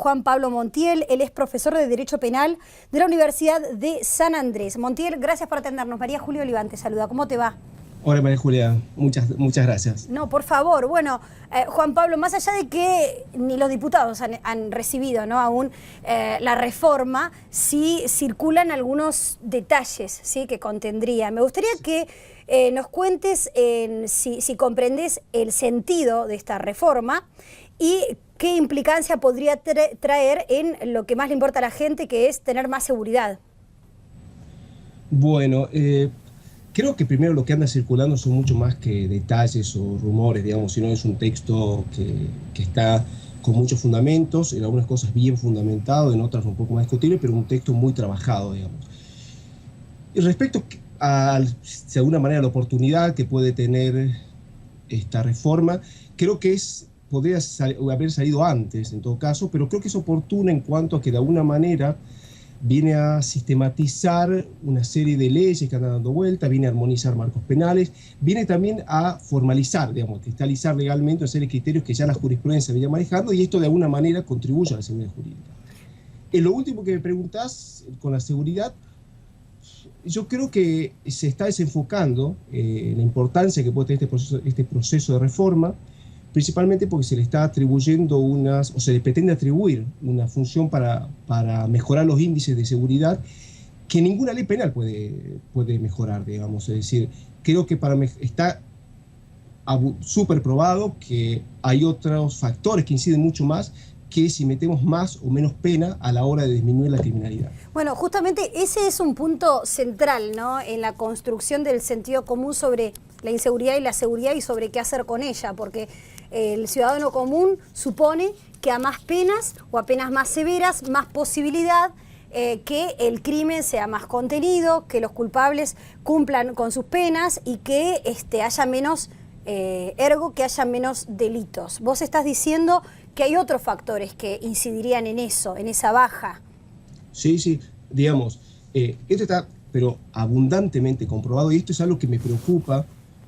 Juan Pablo Montiel. Él es profesor de Derecho Penal de la Universidad de San Andrés. Montiel, gracias por atendernos. María Julia Oliván te saluda. ¿Cómo te va? Hola María Julia, muchas gracias. No, por favor. Bueno, Juan Pablo, más allá de que ni los diputados han recibido, ¿no?, aún la reforma, sí circulan algunos detalles, ¿sí?, que contendría. Me gustaría que nos cuentes si comprendes el sentido de esta reforma y qué implicancia podría traer en lo que más le importa a la gente, que es tener más seguridad. Bueno, creo que primero lo que anda circulando son mucho más que detalles o rumores, digamos, sino es un texto que está con muchos fundamentos, en algunas cosas bien fundamentado, en otras un poco más discutible, pero un texto muy trabajado, digamos. Y respecto a, de alguna manera, la oportunidad que puede tener esta reforma, creo que podría haber salido antes, en todo caso, pero creo que es oportuna en cuanto a que de alguna manera viene a sistematizar una serie de leyes que andan dando vuelta, viene a armonizar marcos penales, viene también a formalizar, digamos, cristalizar legalmente una serie de criterios que ya la jurisprudencia venía manejando, y esto de alguna manera contribuye a la seguridad jurídica. En lo último que me preguntás, con la seguridad, yo creo que se está desenfocando la importancia que puede tener este proceso de reforma, principalmente porque se le está atribuyendo o se le pretende atribuir una función para mejorar los índices de seguridad que ninguna ley penal puede mejorar, digamos. Es decir, creo que está súper probado que hay otros factores que inciden mucho más que si metemos más o menos pena a la hora de disminuir la criminalidad. Bueno, justamente ese es un punto central, ¿no?, en la construcción del sentido común sobre la inseguridad y la seguridad y sobre qué hacer con ella, porque el ciudadano común supone que a más penas o a penas más severas, más posibilidad que el crimen sea más contenido, que los culpables cumplan con sus penas y que haya menos, ergo que haya menos delitos. Vos estás diciendo que hay otros factores que incidirían en eso, en esa baja. Sí, digamos, esto está pero abundantemente comprobado, y esto es algo que me preocupa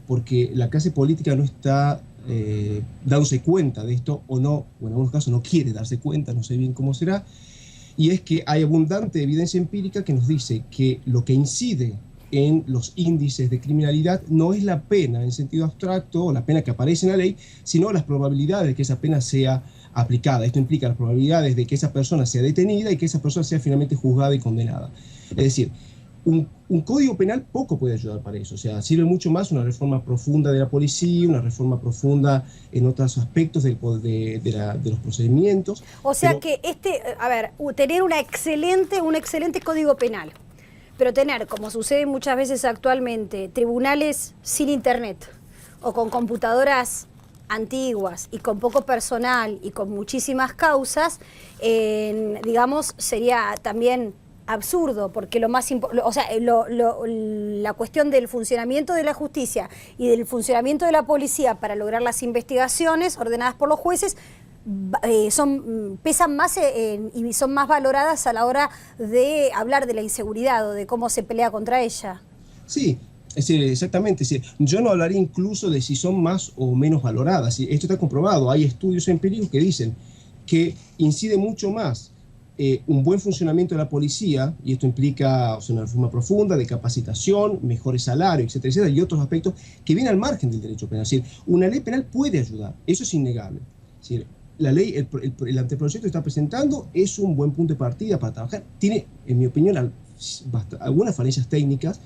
porque la clase política no está dándose cuenta de esto, o no, o en algunos casos no quiere darse cuenta, no sé bien cómo será, y es que hay abundante evidencia empírica que nos dice que lo que incide en los índices de criminalidad no es la pena en sentido abstracto, o la pena que aparece en la ley, sino las probabilidades de que esa pena sea aplicada. Esto implica las probabilidades de que esa persona sea detenida y que esa persona sea finalmente juzgada y condenada. Es decir, un código penal poco puede ayudar para eso. O sea, sirve mucho más una reforma profunda de la policía, una reforma profunda en otros aspectos de los procedimientos. O sea que tener un excelente código penal, pero tener, como sucede muchas veces actualmente, tribunales sin internet o con computadoras antiguas y con poco personal y con muchísimas causas, digamos, sería también absurdo, porque la cuestión del funcionamiento de la justicia y del funcionamiento de la policía para lograr las investigaciones ordenadas por los jueces pesan más y son más valoradas a la hora de hablar de la inseguridad o de cómo se pelea contra ella. Sí, es decir, exactamente. Es decir, yo no hablaría incluso de si son más o menos valoradas. Esto está comprobado. Hay estudios empíricos que dicen que incide mucho más un buen funcionamiento de la policía, y esto implica una reforma profunda de capacitación, mejores salarios, etcétera, etcétera, y otros aspectos que vienen al margen del derecho penal. Es decir, una ley penal puede ayudar, eso es innegable. Es decir, la ley, el anteproyecto que está presentando es un buen punto de partida para trabajar. Tiene, en mi opinión, algunas falencias técnicas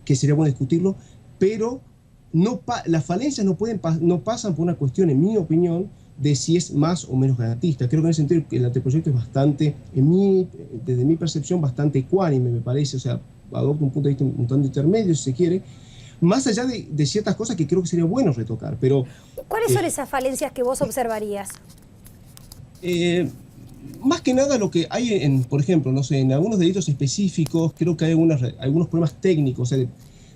que sería bueno discutirlo, pero las falencias no pasan por una cuestión, en mi opinión, de si es más o menos garantista. Creo que en ese sentido el anteproyecto es bastante, desde mi percepción, bastante ecuánime, me parece. O sea, adopta un punto de vista un tanto intermedio, si se quiere, más allá de ciertas cosas que creo que sería bueno retocar. Pero ¿cuáles son esas falencias que vos observarías? Más que nada lo que hay, por ejemplo, no sé, en algunos delitos específicos, creo que hay algunos problemas técnicos, o sea,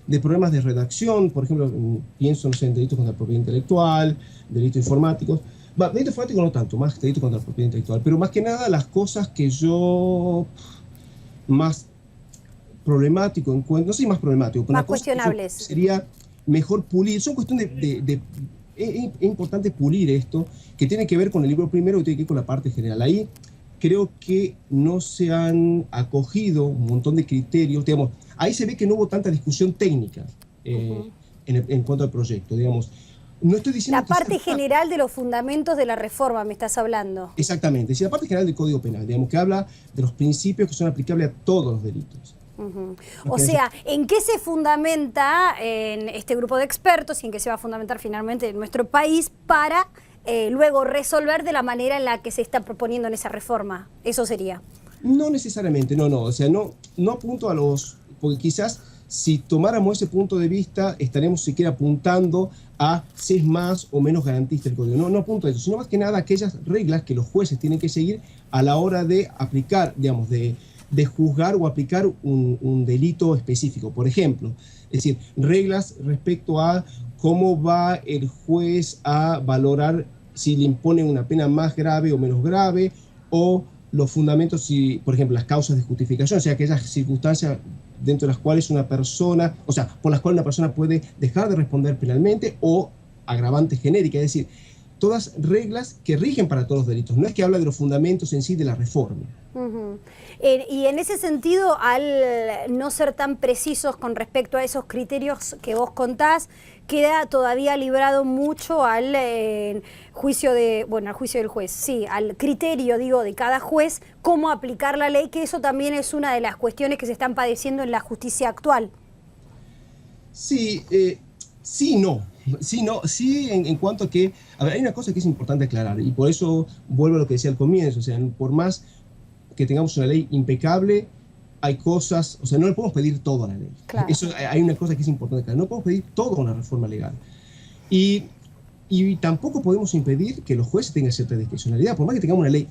de problemas de redacción. Por ejemplo, pienso, no sé, en delitos contra la propiedad intelectual, delitos informáticos. Delito informático no tanto, más delito contra la propiedad intelectual, pero más que nada las cosas que yo más problemático encuentro, no sé si más problemático, pero más cuestionables, sería mejor pulir. Son cuestión es importante pulir esto, que tiene que ver con el libro primero y tiene que ver con la parte general. Ahí creo que no se han acogido un montón de criterios, digamos, ahí se ve que no hubo tanta discusión técnica en cuanto al proyecto, digamos. No estoy diciendo la parte general de los fundamentos de la reforma, me estás hablando. Exactamente, sí, la parte general del Código Penal, digamos, que habla de los principios que son aplicables a todos los delitos. O sea, ¿en qué se fundamenta en este grupo de expertos y en qué se va a fundamentar finalmente en nuestro país para luego resolver de la manera en la que se está proponiendo en esa reforma? Eso sería. No necesariamente, no, o sea, no apunto a los, porque quizás si tomáramos ese punto de vista estaremos siquiera apuntando a si es más o menos garantista el código. No apunto a eso, sino más que nada a aquellas reglas que los jueces tienen que seguir a la hora de aplicar, digamos, de juzgar o aplicar un delito específico. Por ejemplo, es decir, reglas respecto a cómo va el juez a valorar si le impone una pena más grave o menos grave, o los fundamentos, si, por ejemplo, las causas de justificación, o sea, aquellas circunstancias dentro de las cuales una persona, o sea, por las cuales una persona puede dejar de responder penalmente, o agravantes genéricas, es decir, todas reglas que rigen para todos los delitos. No es que habla de los fundamentos en sí de la reforma. Y en ese sentido, al no ser tan precisos con respecto a esos criterios que vos contás, queda todavía librado mucho al juicio al juicio del juez, sí, al criterio, digo, de cada juez, cómo aplicar la ley, que eso también es una de las cuestiones que se están padeciendo en la justicia actual. Sí, sí, en cuanto a que, a ver, hay una cosa que es importante aclarar, y por eso vuelvo a lo que decía al comienzo, o sea, por más que tengamos una ley impecable, hay cosas, o sea, no le podemos pedir todo a la ley. Claro. Eso, hay una cosa que es importante aclarar, no podemos pedir todo a una reforma legal. Y tampoco podemos impedir que los jueces tengan cierta discrecionalidad, por más que tengamos una ley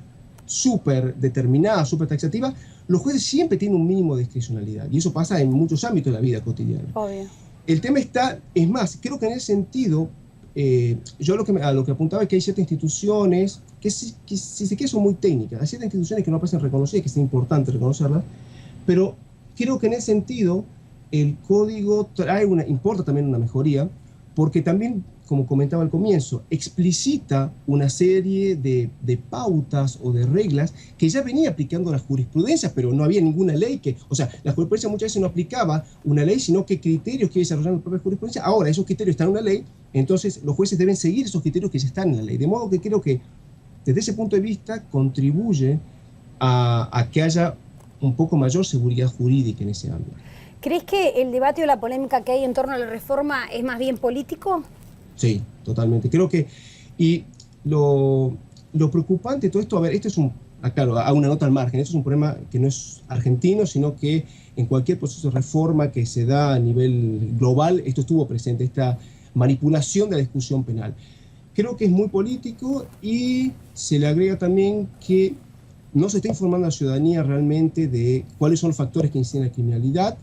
súper determinada, súper taxativa, los jueces siempre tienen un mínimo de discrecionalidad, y eso pasa en muchos ámbitos de la vida cotidiana. Obvio. El tema está, es más, creo que en ese sentido, yo a lo que apuntaba es que hay ciertas instituciones que si se quiere son muy técnicas, hay ciertas instituciones que no parecen reconocidas, que es importante reconocerlas, pero creo que en ese sentido el código importa también una mejoría, porque también, como comentaba al comienzo, explicita una serie de pautas o de reglas que ya venía aplicando la jurisprudencia, pero no había ninguna ley que, o sea, la jurisprudencia muchas veces no aplicaba una ley, sino que criterios que iba desarrollando la propia jurisprudencia. Ahora esos criterios están en una ley, entonces los jueces deben seguir esos criterios que ya están en la ley. De modo que creo que desde ese punto de vista contribuye a que haya un poco mayor seguridad jurídica en ese ámbito. ¿Crees que el debate o la polémica que hay en torno a la reforma es más bien político? Sí, totalmente. Creo que, y lo preocupante de todo esto, a ver, esto es claro, a una nota al margen, esto es un problema que no es argentino, sino que en cualquier proceso de reforma que se da a nivel global, esto estuvo presente, esta manipulación de la discusión penal. Creo que es muy político y se le agrega también que no se está informando a la ciudadanía realmente de cuáles son los factores que inciden en la criminalidad,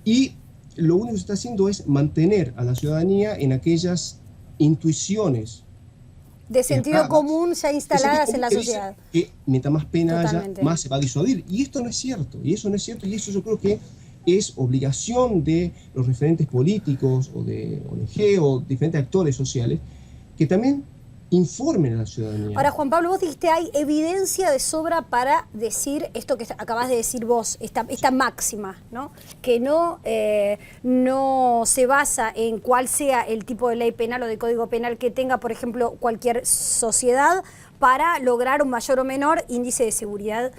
y lo único que se está haciendo es mantener a la ciudadanía en aquellas intuiciones de sentido común ya instaladas en la sociedad. Que mientras más pena haya, más se va a disuadir. Y esto no es cierto, y eso no es cierto, y eso yo creo que es obligación de los referentes políticos o de ONG o diferentes actores sociales que también informen a la ciudadanía. Ahora, Juan Pablo, vos dijiste, hay evidencia de sobra para decir esto que acabás de decir vos, esta máxima, ¿no? Que no se basa en cuál sea el tipo de ley penal o de código penal que tenga, por ejemplo, cualquier sociedad para lograr un mayor o menor índice de seguridad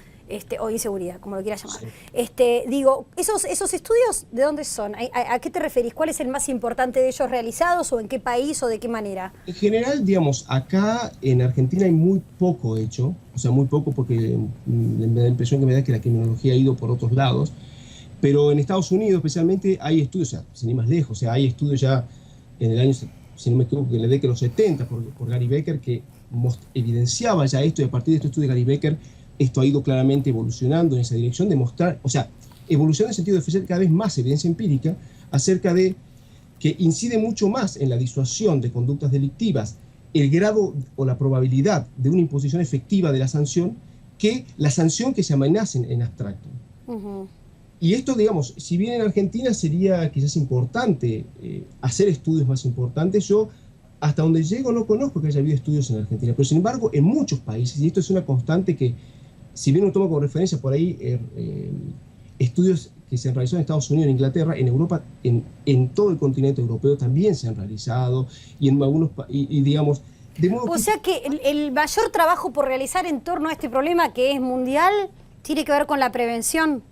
o inseguridad, como lo quieras llamar. Sí. Digo, ¿esos estudios de dónde son? ¿A qué te referís? ¿Cuál es el más importante de ellos realizados o en qué país o de qué manera? En general, digamos, acá en Argentina hay muy poco hecho, o sea, muy poco porque me da la impresión que me da que la criminología ha ido por otros lados, pero en Estados Unidos especialmente hay estudios, o sea, sin ir más lejos, o sea, hay estudios ya en el año, si no me equivoco, en la década de los 70 por Gary Becker que evidenciaba ya esto, y a partir de este estudio de Gary Becker esto ha ido claramente evolucionando en esa dirección de mostrar, o sea, evoluciona en el sentido de ofrecer cada vez más evidencia empírica acerca de que incide mucho más en la disuasión de conductas delictivas el grado o la probabilidad de una imposición efectiva de la sanción que la sanción que se amenacen en abstracto. Y esto, digamos, si bien en Argentina sería quizás importante hacer estudios más importantes, yo hasta donde llego no conozco que haya habido estudios en Argentina, pero sin embargo en muchos países, y esto es una constante que si bien uno toma como referencia por ahí estudios que se han realizado en Estados Unidos, en Inglaterra, en Europa, en todo el continente europeo también se han realizado, y en algunos, digamos, de modo o sea que el mayor trabajo por realizar en torno a este problema que es mundial tiene que ver con la prevención.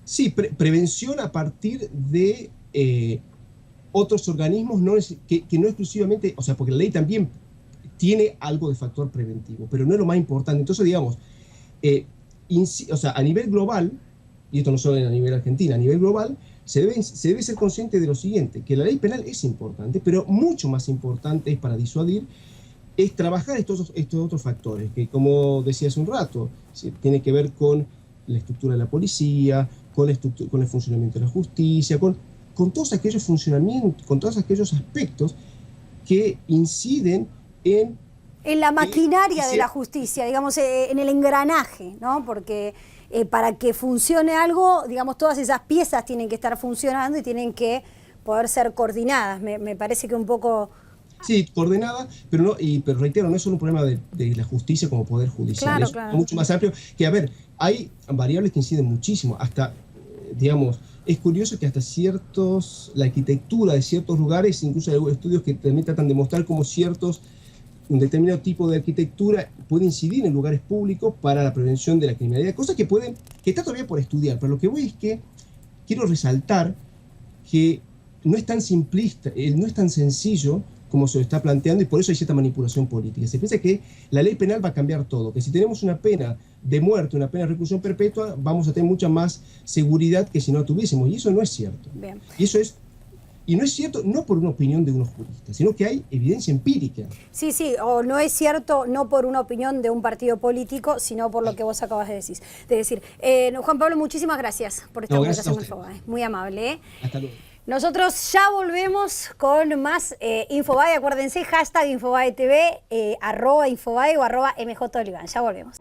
Sí, prevención a partir de otros organismos, que no exclusivamente, o sea, porque la ley también tiene algo de factor preventivo, pero no es lo más importante. Entonces, digamos, o sea, a nivel global, y esto no solo a nivel Argentina, a nivel global, se debe ser consciente de lo siguiente, que la ley penal es importante, pero mucho más importante es para disuadir, es trabajar estos otros factores, que como decía hace un rato, tiene que ver con la estructura de la policía, con el funcionamiento de la justicia, con todos aquellos funcionamientos, con todos aquellos aspectos que inciden en la maquinaria de la justicia, digamos, en el engranaje, ¿no? Porque para que funcione algo, digamos, todas esas piezas tienen que estar funcionando y tienen que poder ser coordinadas. Me parece que un poco... Sí, coordinada, pero reitero, no es solo un problema de la justicia como poder judicial, claro, es claro. mucho más amplio, que a ver, hay variables que inciden muchísimo, hasta, digamos, es curioso que hasta la arquitectura de ciertos lugares, incluso hay estudios que también tratan de mostrar cómo un determinado tipo de arquitectura puede incidir en lugares públicos para la prevención de la criminalidad, cosas que está todavía por estudiar, pero lo que voy es que quiero resaltar que no es tan simplista, no es tan sencillo como se lo está planteando, y por eso hay cierta manipulación política. Se piensa que la ley penal va a cambiar todo, que si tenemos una pena de muerte, una pena de reclusión perpetua, vamos a tener mucha más seguridad que si no tuviésemos, y eso no es cierto. Bien. Y no es cierto no por una opinión de unos juristas, sino que hay evidencia empírica. Sí, o no es cierto no por una opinión de un partido político, sino por lo que vos acabas de decir. Juan Pablo, muchísimas gracias por esta comunicación con Infobae. Muy amable. Hasta luego. Nosotros ya volvemos con más Infobae. Acuérdense, hashtag Infobae TV, @Infobae o @MJ Oliván. Ya volvemos.